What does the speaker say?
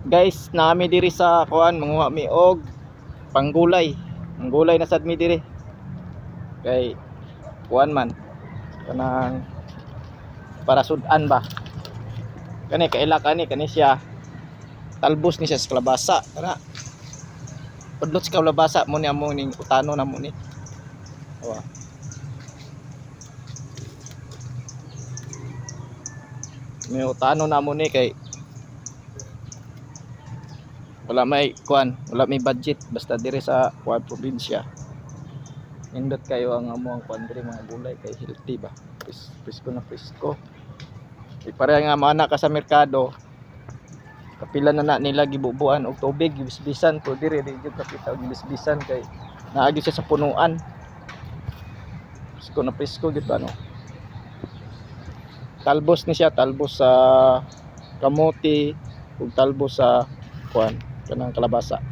Guys, nami diri sa kuan manguha mi og panggulay. Ang gulay na sad mi diri. Kay kuan man kanang para sudan ba. Kani kaila kani siya. Talbos ni siya sa kalabasa. Kana pudlot sa kalabasa mo ni amo ning utano na mo ni. Awa. May utano na mo ni kay wala may kuan, wala may budget basta dire sa kuan probinsya. Indot kayo ang amo ang kuan dire mga gulay kay healthy ba. Presko na presko. Ipare nga mana ka sa merkado. Kapila na nila gibubuan og tubig gibisbisan to dire di jud kapita og gibisbisan kay naagi siya sa punuan. Presko gid ano. Talbos ni siya, talbos sa kamote ug talbos sa kuan kanang kalabasa.